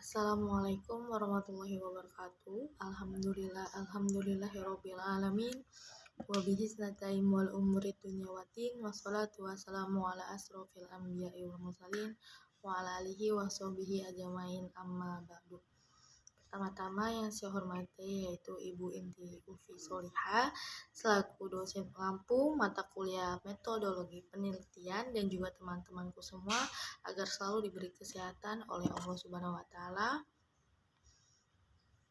Assalamualaikum warahmatullahi wabarakatuh. Alhamdulillahirabbil alamin. Wa bihi nasta'in wal umuri dunya waddin. Wassalatu wassalamu ala asrofil anbiya'i wal mursalin wa ala alihi wa sahbihi ajmain, amma ba'du. Pertama-tama yang saya hormati yaitu Ibu Inti Ufi Solihah selaku dosen pengampu mata kuliah metodologi penelitian, dan juga teman-temanku semua agar selalu diberi kesehatan oleh Allah Subhanahu wa taala.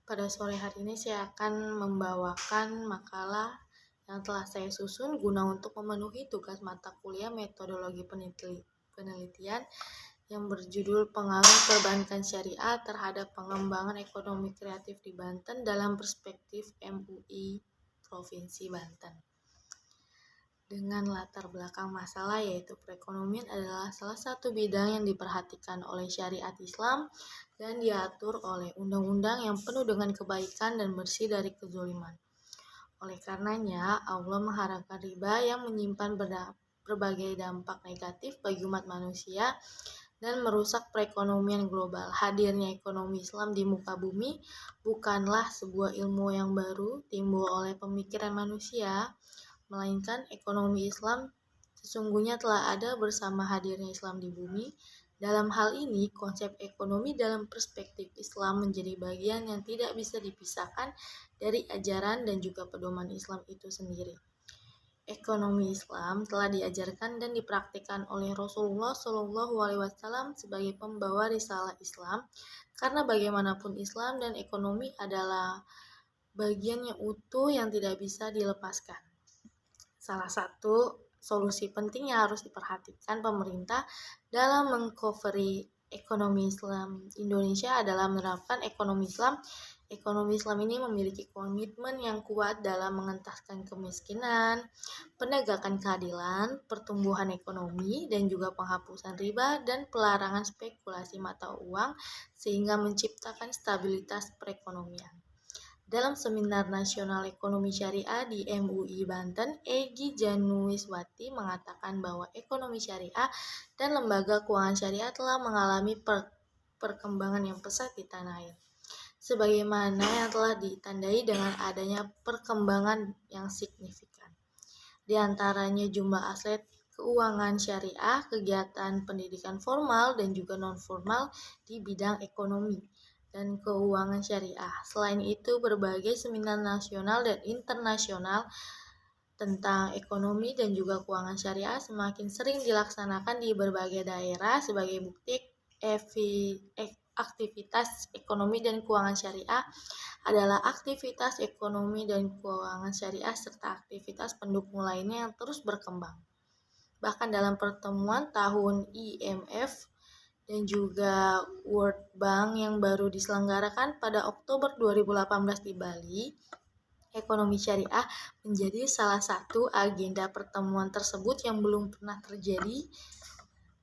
Pada sore hari ini saya akan membawakan makalah yang telah saya susun guna untuk memenuhi tugas mata kuliah metodologi penelitian yang berjudul Pengaruh Perbankan Syariah terhadap Pengembangan Ekonomi Kreatif di Banten dalam Perspektif MUI Provinsi Banten. Dengan latar belakang masalah yaitu perekonomian adalah salah satu bidang yang diperhatikan oleh syariat Islam dan diatur oleh undang-undang yang penuh dengan kebaikan dan bersih dari kezaliman. Oleh karenanya, Allah mengharamkan riba yang menyimpan berbagai dampak negatif bagi umat manusia dan merusak perekonomian global. Hadirnya ekonomi Islam di muka bumi bukanlah sebuah ilmu yang baru timbul oleh pemikiran manusia, melainkan ekonomi Islam sesungguhnya telah ada bersama hadirnya Islam di bumi. Dalam hal ini, konsep ekonomi dalam perspektif Islam menjadi bagian yang tidak bisa dipisahkan dari ajaran dan juga pedoman Islam itu sendiri. Ekonomi Islam telah diajarkan dan dipraktikkan oleh Rasulullah SAW sebagai pembawa risalah Islam, karena bagaimanapun Islam dan ekonomi adalah bagian yang utuh yang tidak bisa dilepaskan. Salah satu solusi penting yang harus diperhatikan pemerintah dalam mengcovery ekonomi Islam Indonesia adalah menerapkan ekonomi Islam. Ekonomi Islam ini memiliki komitmen yang kuat dalam mengentaskan kemiskinan, penegakan keadilan, pertumbuhan ekonomi, dan juga penghapusan riba dan pelarangan spekulasi mata uang sehingga menciptakan stabilitas perekonomian. Dalam Seminar Nasional Ekonomi Syariah di MUI Banten, Egy Januwiswati mengatakan bahwa ekonomi syariah dan lembaga keuangan syariah telah mengalami perkembangan yang pesat di tanah air, sebagaimana yang telah ditandai dengan adanya perkembangan yang signifikan. Di antaranya jumlah aset keuangan syariah, kegiatan pendidikan formal dan juga non-formal di bidang ekonomi dan keuangan syariah. Selain itu, berbagai seminar nasional dan internasional tentang ekonomi dan juga keuangan syariah semakin sering dilaksanakan di berbagai daerah sebagai bukti aktivitas ekonomi dan keuangan syariah adalah aktivitas ekonomi dan keuangan syariah serta aktivitas pendukung lainnya yang terus berkembang. Bahkan dalam pertemuan tahun IMF dan juga World Bank yang baru diselenggarakan pada Oktober 2018 di Bali, ekonomi syariah menjadi salah satu agenda pertemuan tersebut yang belum pernah terjadi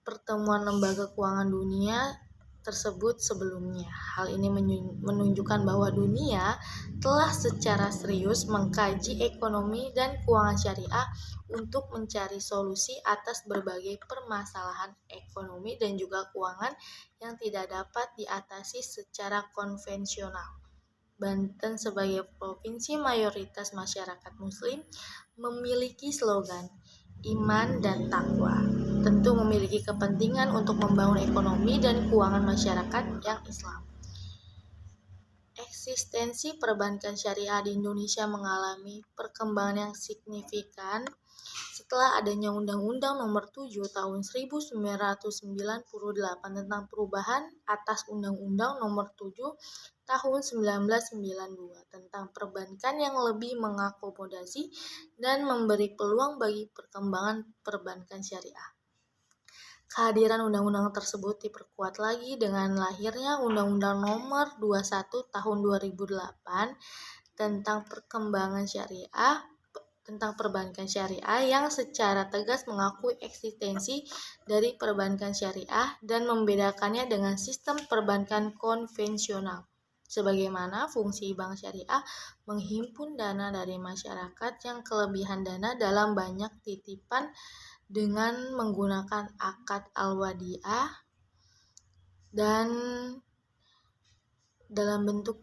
pertemuan lembaga keuangan dunia tersebut sebelumnya. Hal ini menunjukkan bahwa dunia telah secara serius mengkaji ekonomi dan keuangan syariah untuk mencari solusi atas berbagai permasalahan ekonomi dan juga keuangan yang tidak dapat diatasi secara konvensional. Banten sebagai provinsi mayoritas masyarakat muslim memiliki slogan iman dan takwa, tentu memiliki kepentingan untuk membangun ekonomi dan keuangan masyarakat yang Islam. Eksistensi perbankan syariah di Indonesia mengalami perkembangan yang signifikan setelah adanya Undang-Undang Nomor 7 Tahun 1998 tentang perubahan atas Undang-Undang Nomor 7 Tahun 1992 tentang perbankan yang lebih mengakomodasi dan memberi peluang bagi perkembangan perbankan syariah. Kehadiran undang-undang tersebut diperkuat lagi dengan lahirnya Undang-Undang Nomor 21 Tahun 2008 tentang perkembangan syariah, tentang perbankan syariah yang secara tegas mengakui eksistensi dari perbankan syariah dan membedakannya dengan sistem perbankan konvensional. Sebagaimana fungsi bank syariah menghimpun dana dari masyarakat yang kelebihan dana dalam banyak titipan dengan menggunakan akad al-wadiah dan dalam bentuk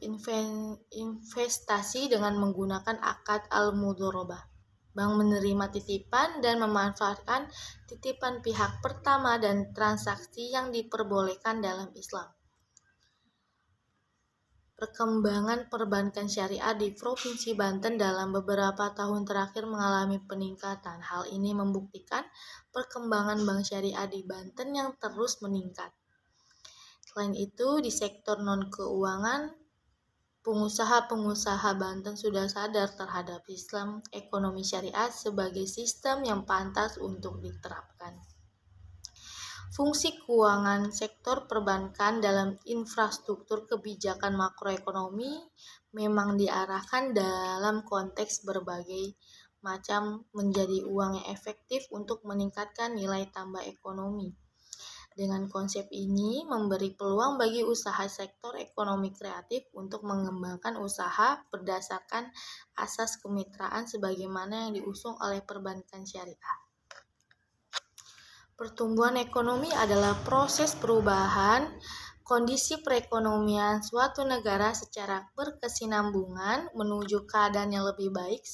investasi dengan menggunakan akad al-mudharabah. Bank menerima titipan dan memanfaatkan titipan pihak pertama dan transaksi yang diperbolehkan dalam Islam. Perkembangan perbankan syariah di Provinsi Banten dalam beberapa tahun terakhir mengalami peningkatan. Hal ini membuktikan perkembangan bank syariah di Banten yang terus meningkat. Selain itu, di sektor non-keuangan, pengusaha-pengusaha Banten sudah sadar terhadap Islam ekonomi syariah sebagai sistem yang pantas untuk diterapkan. Fungsi keuangan sektor perbankan dalam infrastruktur kebijakan makroekonomi memang diarahkan dalam konteks berbagai macam menjadi uang yang efektif untuk meningkatkan nilai tambah ekonomi. Dengan konsep ini memberi peluang bagi usaha sektor ekonomi kreatif untuk mengembangkan usaha berdasarkan asas kemitraan sebagaimana yang diusung oleh perbankan syariah. Pertumbuhan ekonomi adalah proses perubahan kondisi perekonomian suatu negara secara berkesinambungan menuju keadaan yang lebih baik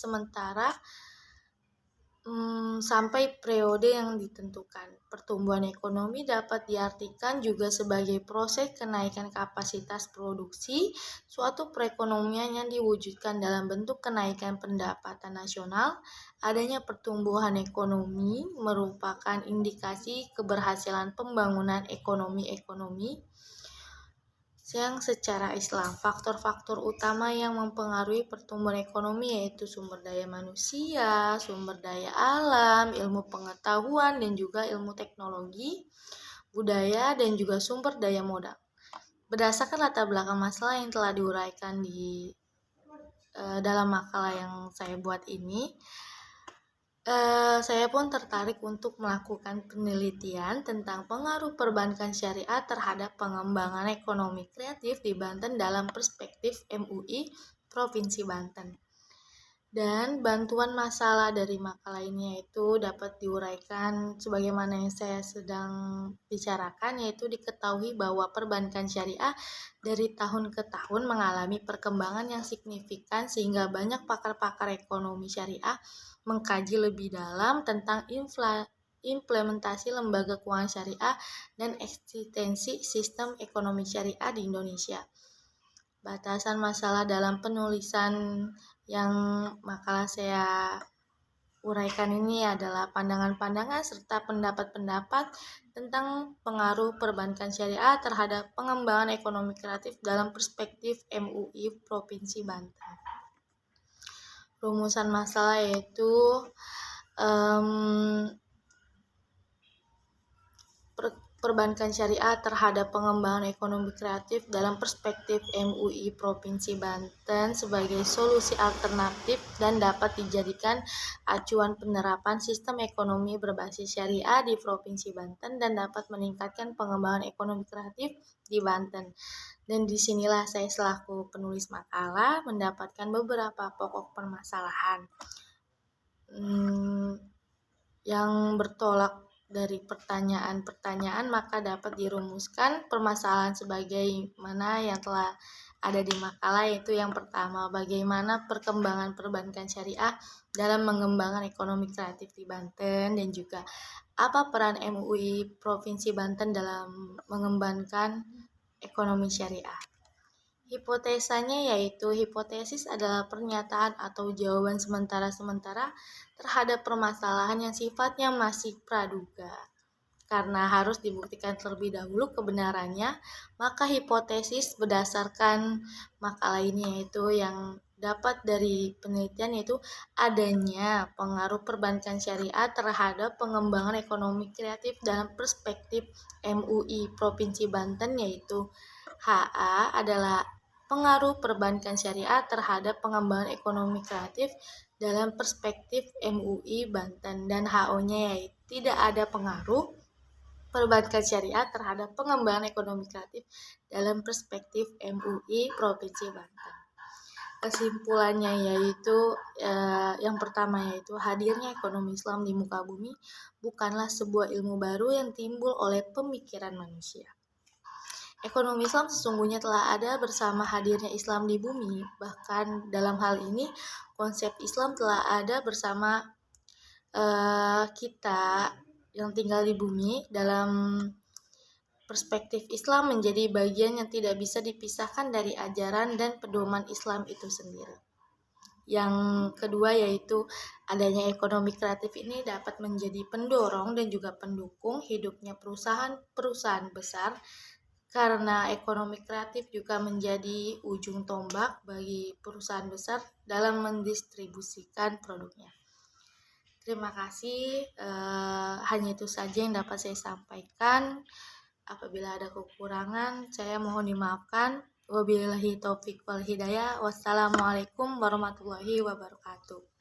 sampai periode yang ditentukan. Pertumbuhan ekonomi dapat diartikan juga sebagai proses kenaikan kapasitas produksi suatu perekonomian yang diwujudkan dalam bentuk kenaikan pendapatan nasional. Adanya pertumbuhan ekonomi merupakan indikasi keberhasilan pembangunan ekonomi yang secara Islam. Faktor-faktor utama yang mempengaruhi pertumbuhan ekonomi yaitu sumber daya manusia, sumber daya alam, ilmu pengetahuan dan juga ilmu teknologi, budaya dan juga sumber daya modal. Berdasarkan latar belakang masalah yang telah diuraikan di dalam makalah yang saya buat ini, saya pun tertarik untuk melakukan penelitian tentang pengaruh perbankan syariah terhadap pengembangan ekonomi kreatif di Banten dalam perspektif MUI Provinsi Banten. Dan bantuan masalah dari makalah ini yaitu dapat diuraikan sebagaimana yang saya sedang bicarakan, yaitu diketahui bahwa perbankan syariah dari tahun ke tahun mengalami perkembangan yang signifikan sehingga banyak pakar-pakar ekonomi syariah mengkaji lebih dalam tentang implementasi lembaga keuangan syariah dan eksistensi sistem ekonomi syariah di Indonesia. Batasan masalah dalam penulisan yang makalah saya uraikan ini adalah pandangan-pandangan serta pendapat-pendapat tentang pengaruh perbankan syariah terhadap pengembangan ekonomi kreatif dalam perspektif MUI Provinsi Banten. Rumusan masalah yaitu perbankan syariah terhadap pengembangan ekonomi kreatif dalam perspektif MUI Provinsi Banten sebagai solusi alternatif dan dapat dijadikan acuan penerapan sistem ekonomi berbasis syariah di Provinsi Banten dan dapat meningkatkan pengembangan ekonomi kreatif di Banten. Dan disinilah saya selaku penulis makalah mendapatkan beberapa pokok permasalahan yang bertolak dari pertanyaan-pertanyaan, maka dapat dirumuskan permasalahan sebagaimana yang telah ada di makalah, yaitu yang pertama, bagaimana perkembangan perbankan syariah dalam mengembangkan ekonomi kreatif di Banten, dan juga apa peran MUI Provinsi Banten dalam mengembangkan ekonomi syariah. Hipotesanya yaitu hipotesis adalah pernyataan atau jawaban sementara-sementara terhadap permasalahan yang sifatnya masih praduga. Karena harus dibuktikan terlebih dahulu kebenarannya, maka hipotesis berdasarkan makalah ini yaitu yang dapat dari penelitian yaitu adanya pengaruh perbankan syariah terhadap pengembangan ekonomi kreatif dalam perspektif MUI Provinsi Banten, yaitu HA adalah pengaruh perbankan syariah terhadap pengembangan ekonomi kreatif dalam perspektif MUI Banten, dan HO-nya yaitu tidak ada pengaruh perbankan syariah terhadap pengembangan ekonomi kreatif dalam perspektif MUI Provinsi Banten. Kesimpulannya yaitu yang pertama yaitu hadirnya ekonomi Islam di muka bumi bukanlah sebuah ilmu baru yang timbul oleh pemikiran manusia. Ekonomi Islam sesungguhnya telah ada bersama hadirnya Islam di bumi. Bahkan dalam hal ini, konsep Islam telah ada bersama kita yang tinggal di bumi. Dalam perspektif Islam menjadi bagian yang tidak bisa dipisahkan dari ajaran dan pedoman Islam itu sendiri. Yang kedua yaitu adanya ekonomi kreatif ini dapat menjadi pendorong dan juga pendukung hidupnya perusahaan-perusahaan besar, karena ekonomi kreatif juga menjadi ujung tombak bagi perusahaan besar dalam mendistribusikan produknya. Terima kasih, hanya itu saja yang dapat saya sampaikan. Apabila ada kekurangan, saya mohon dimaafkan. Wabillahi taufik wal hidayah. Wassalamualaikum warahmatullahi wabarakatuh.